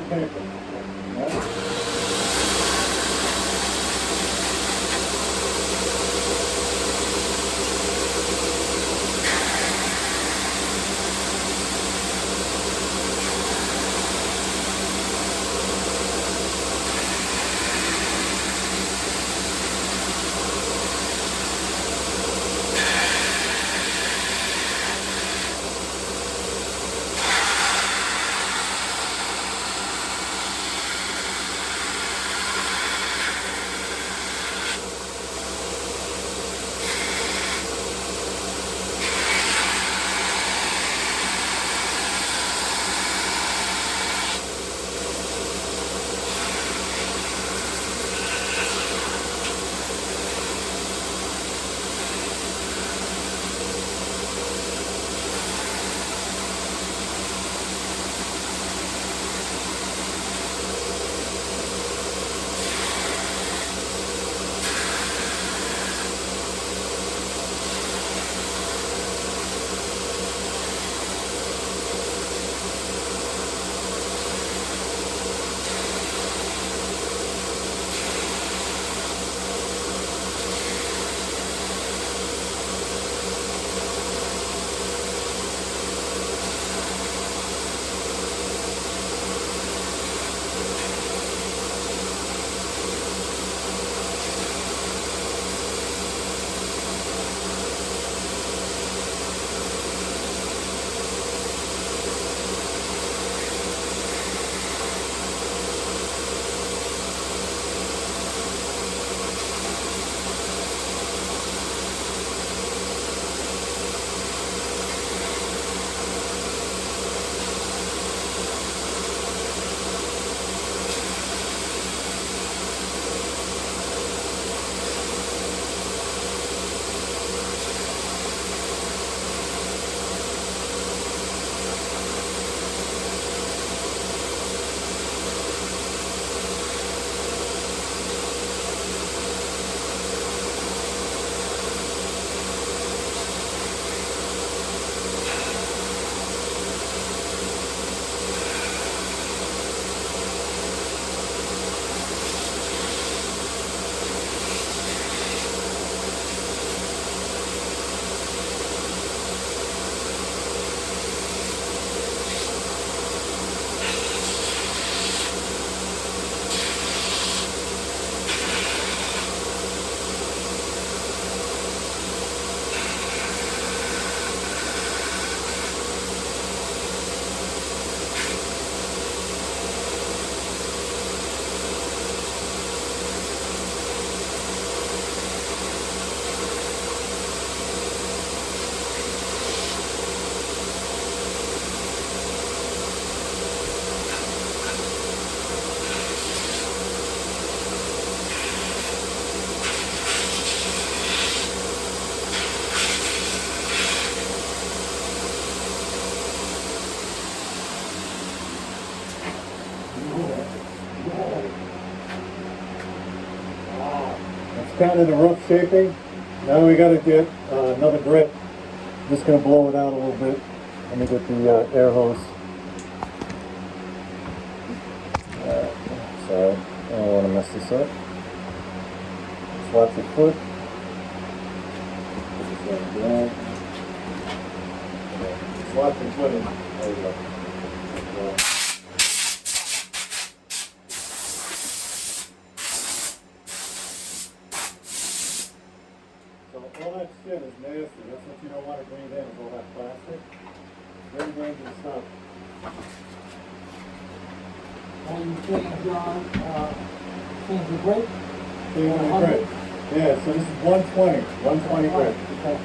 Speaker 3: paper. Yeah.
Speaker 4: kind of the rough shaping. Now we got to get another grip. Just going to blow it out a little bit. Let me get the air hose. Sorry, I don't want to mess this up. Slap your foot. Put this one down. Slap your foot in. There we go. So all that shit is nasty. That's what you don't want to breathe in, is all that plastic. Very dangerous stuff.
Speaker 5: And you change, John, change the brake.
Speaker 4: Change the grip. Yeah, so this is 120. 120 grip.
Speaker 5: Okay.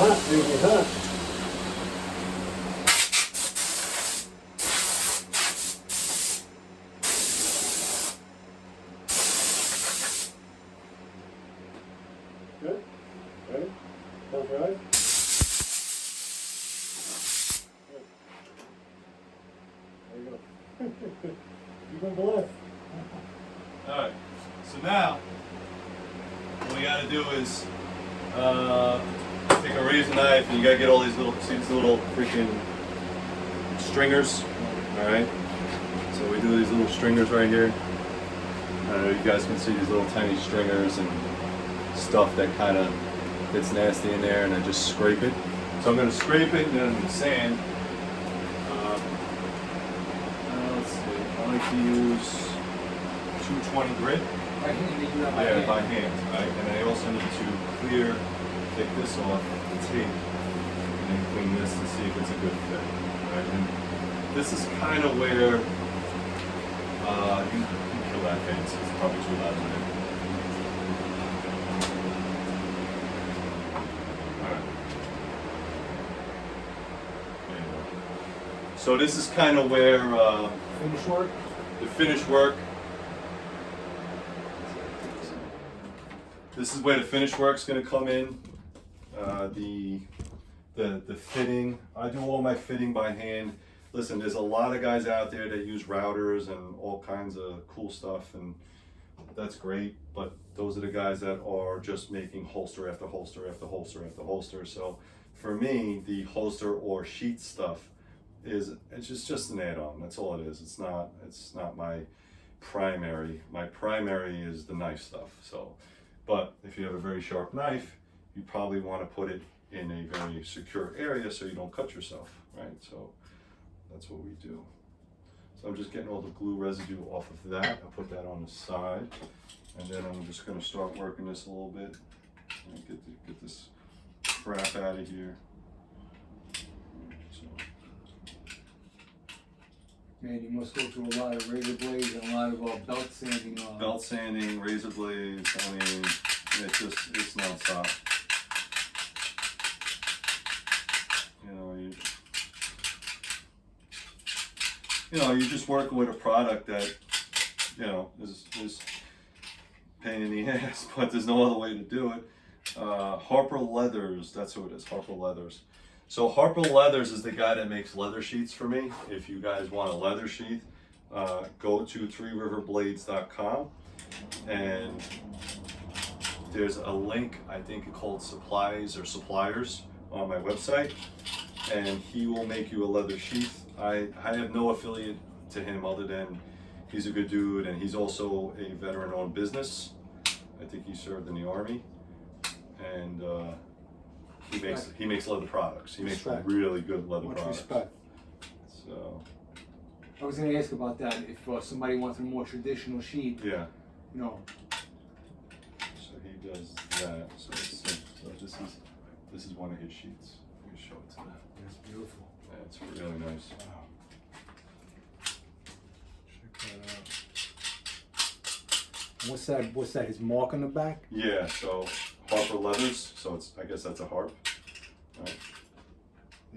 Speaker 4: Hot, baby, hot. Good? Ready? Close your eyes. Good. There you go. You've been blessed.
Speaker 1: Alright, so now, what we gotta do is, take a razor knife and you gotta get all these little, see these little freaking stringers, alright? So we do these little stringers right here. You guys can see these little tiny stringers and stuff that kind of gets nasty in there, and I just scrape it. So I'm gonna scrape it and then I'm gonna sand. Let's see, I like to use 220 grit.
Speaker 5: Right hand, you have
Speaker 1: Yeah, by hand, right? And I also need to take this off the tape and then clean this to see if it's a good fit, right? And this is kind of where you can kill that fence. It's probably too loud in there. Alright. There you go. So this is kind of where
Speaker 5: finish work.
Speaker 1: the finish work. This is where the finish work's going to come in. The fitting. I do all my fitting by hand. Listen, there's a lot of guys out there that use routers and all kinds of cool stuff, and that's great. But those are the guys that are just making holster after holster after holster after holster. So for me, the holster or sheath stuff it's just an add-on. That's all it is. It's not my primary. My primary is the knife stuff. So, but if you have a very sharp knife, you probably want to put it in a very secure area so you don't cut yourself, right? So that's what we do. So I'm just getting all the glue residue off of that. I'll put that on the side, and then I'm just going to start working this a little bit and get this crap out of here. So,
Speaker 2: Man, you must go through a lot of razor blades and a lot of belt sanding.
Speaker 1: belt sanding, razor blades. I mean, it's nonstop. You're just working with a product that, is pain in the ass, but there's no other way to do it. Harper Leathers, that's who it is, Harper Leathers. So Harper Leathers is the guy that makes leather sheaths for me. If you guys want a leather sheath, go to 3RiverBlades.com, and there's a link, I think called supplies or suppliers on my website, and he will make you a leather sheath. I have no affiliate to him other than he's a good dude, and he's also a veteran-owned business. I think he served in the Army, and he makes leather products. He makes really good leather products.
Speaker 2: Respect.
Speaker 1: So
Speaker 2: I was going to ask about that. If somebody wants a more traditional sheet,
Speaker 1: yeah.
Speaker 2: So
Speaker 1: he does that. So this is one of his sheets. Let me show it to them.
Speaker 2: That's beautiful.
Speaker 1: Yeah, it's really nice.
Speaker 2: Wow. Check that out. What's that? His mark on the back?
Speaker 1: Yeah. So Harper Leathers. So I guess that's a harp. Right.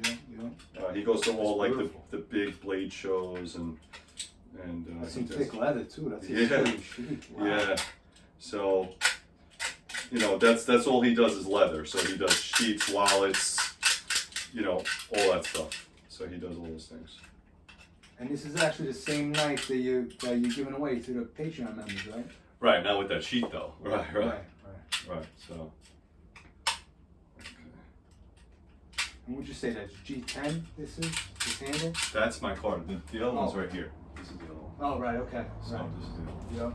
Speaker 2: Yeah.
Speaker 1: He goes to all like the big blade shows and
Speaker 2: That's some thick leather too. That's
Speaker 1: yeah.
Speaker 2: sheet. Wow.
Speaker 1: Yeah. So that's all he does is leather. So he does sheets, wallets, all that stuff. So he does all those things.
Speaker 2: And this is actually the same knife that you're giving away to the Patreon members, right?
Speaker 1: Right, not with that sheet though. Right. So. Okay.
Speaker 2: And would you say that's G10? This handle?
Speaker 1: That's my card. The other one's right here. This is the other one.
Speaker 2: Oh, right. Okay.
Speaker 1: So
Speaker 2: Right.
Speaker 1: this is the other one.
Speaker 2: Yep.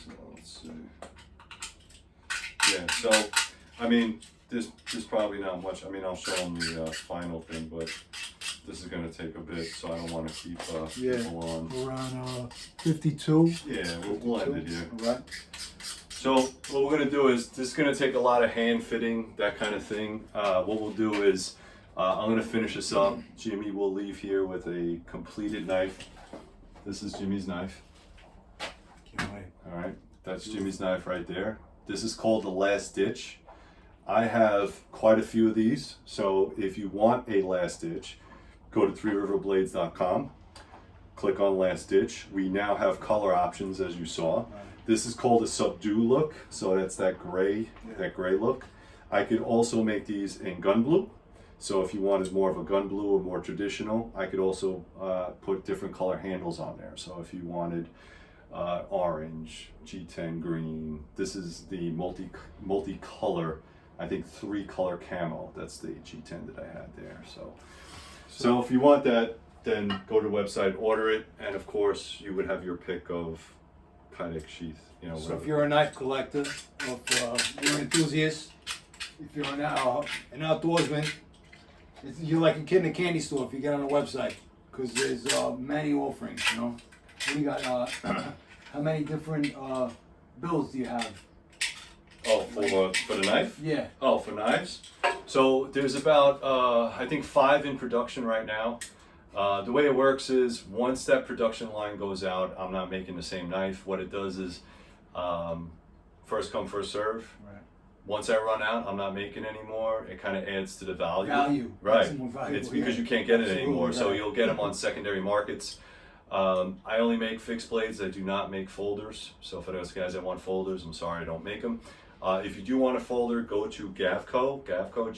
Speaker 1: So let's see. Yeah. So, I mean, there's probably not much. I mean, I'll show them the final thing, but this is going to take a bit, so I don't want to keep people on.
Speaker 2: Around 52.
Speaker 1: Yeah, we'll end it here.
Speaker 2: Right.
Speaker 1: So what we're going to do is, this is going to take a lot of hand fitting, that kind of thing. What we'll do is, I'm going to finish this up. Jimmy will leave here with a completed knife. This is Jimmy's knife.
Speaker 2: Can't wait.
Speaker 1: All right, that's Jimmy's knife right there. This is called the Last Ditch. I have quite a few of these, so if you want a Last Ditch, go to 3RiverBlades.com, click on Last Ditch. We now have color options, as you saw. This is called a subdue look, so that's that gray look. I could also make these in gun blue, so if you wanted more of a gun blue or more traditional, I could also put different color handles on there. So if you wanted orange, G10 green, this is the multi-color, I think 3-color camo. That's the G10 that I had there. So if you want that, then go to the website, order it, and of course you would have your pick of Kydex sheath.
Speaker 2: So if you're a knife collector, if you're an enthusiast, if you're an outdoorsman, you're like a kid in a candy store if you get on the website, because there's many offerings. We got how many different bills do you have?
Speaker 1: Oh, for the knife?
Speaker 2: Yeah.
Speaker 1: Oh, for knives? So there's about, I think 5 in production right now. The way it works is, once that production line goes out, I'm not making the same knife. What it does is, first come, first serve.
Speaker 2: Right.
Speaker 1: Once I run out, I'm not making anymore. It kind of adds to the value.
Speaker 2: Right.
Speaker 1: It's because you can't get it anymore. So you'll get them on secondary markets. I only make fixed blades. I do not make folders. So for those guys that want folders, I'm sorry, I don't make them. If you do want a folder, go to Gavco, Gavco.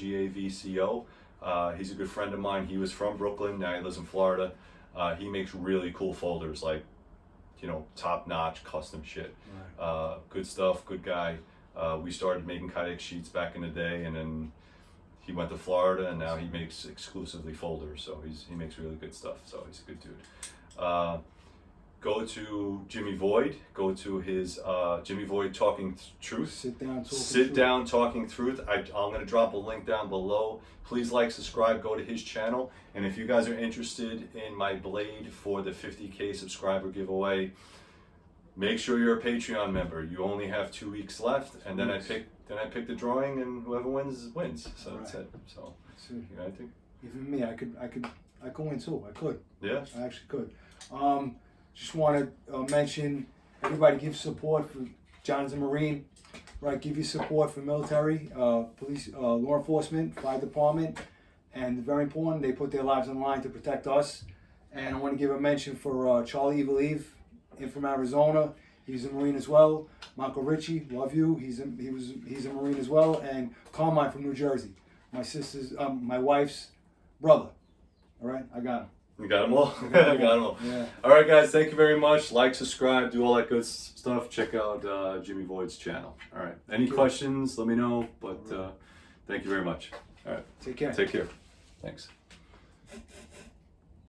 Speaker 1: He's a good friend of mine. He was from Brooklyn, now he lives in Florida. He makes really cool folders, like, top-notch custom shit. Right. Good stuff, good guy. We started making Kydex sheets back in the day, and then he went to Florida and now he makes exclusively folders. So he makes really good stuff. So he's a good dude. Go to JimmyVoid. Go to his JimmyVoid Talking Truth.
Speaker 2: Sit down
Speaker 1: Talking Truth. I'm going to drop a link down below. Please like, subscribe, go to his channel. And if you guys are interested in my blade for the 50K subscriber giveaway, make sure you're a Patreon member. You only have 2 weeks left, and then I pick the drawing, and whoever wins wins. So that's it. So you know, I think
Speaker 2: even me, I could win too. I could.
Speaker 1: Yeah.
Speaker 2: I actually could. Just want to mention, everybody give support for John's a Marine, right? Give your support for military, police, law enforcement, fire department, and very important, they put their lives on the line to protect us. And I want to give a mention for Charlie Evil Eve, from Arizona. He's a Marine as well. Michael Ritchie, love you. He's a Marine as well. And Carmine from New Jersey, my wife's brother. All right, I got him.
Speaker 1: You got them all? I got them all.
Speaker 2: Yeah.
Speaker 1: All right, guys, thank you very much. Like, subscribe, do all that good stuff. Check out JimmyVoid's channel. All right. Any questions, let me know. But thank you very much. All right.
Speaker 2: Take care.
Speaker 1: Take care. Thanks.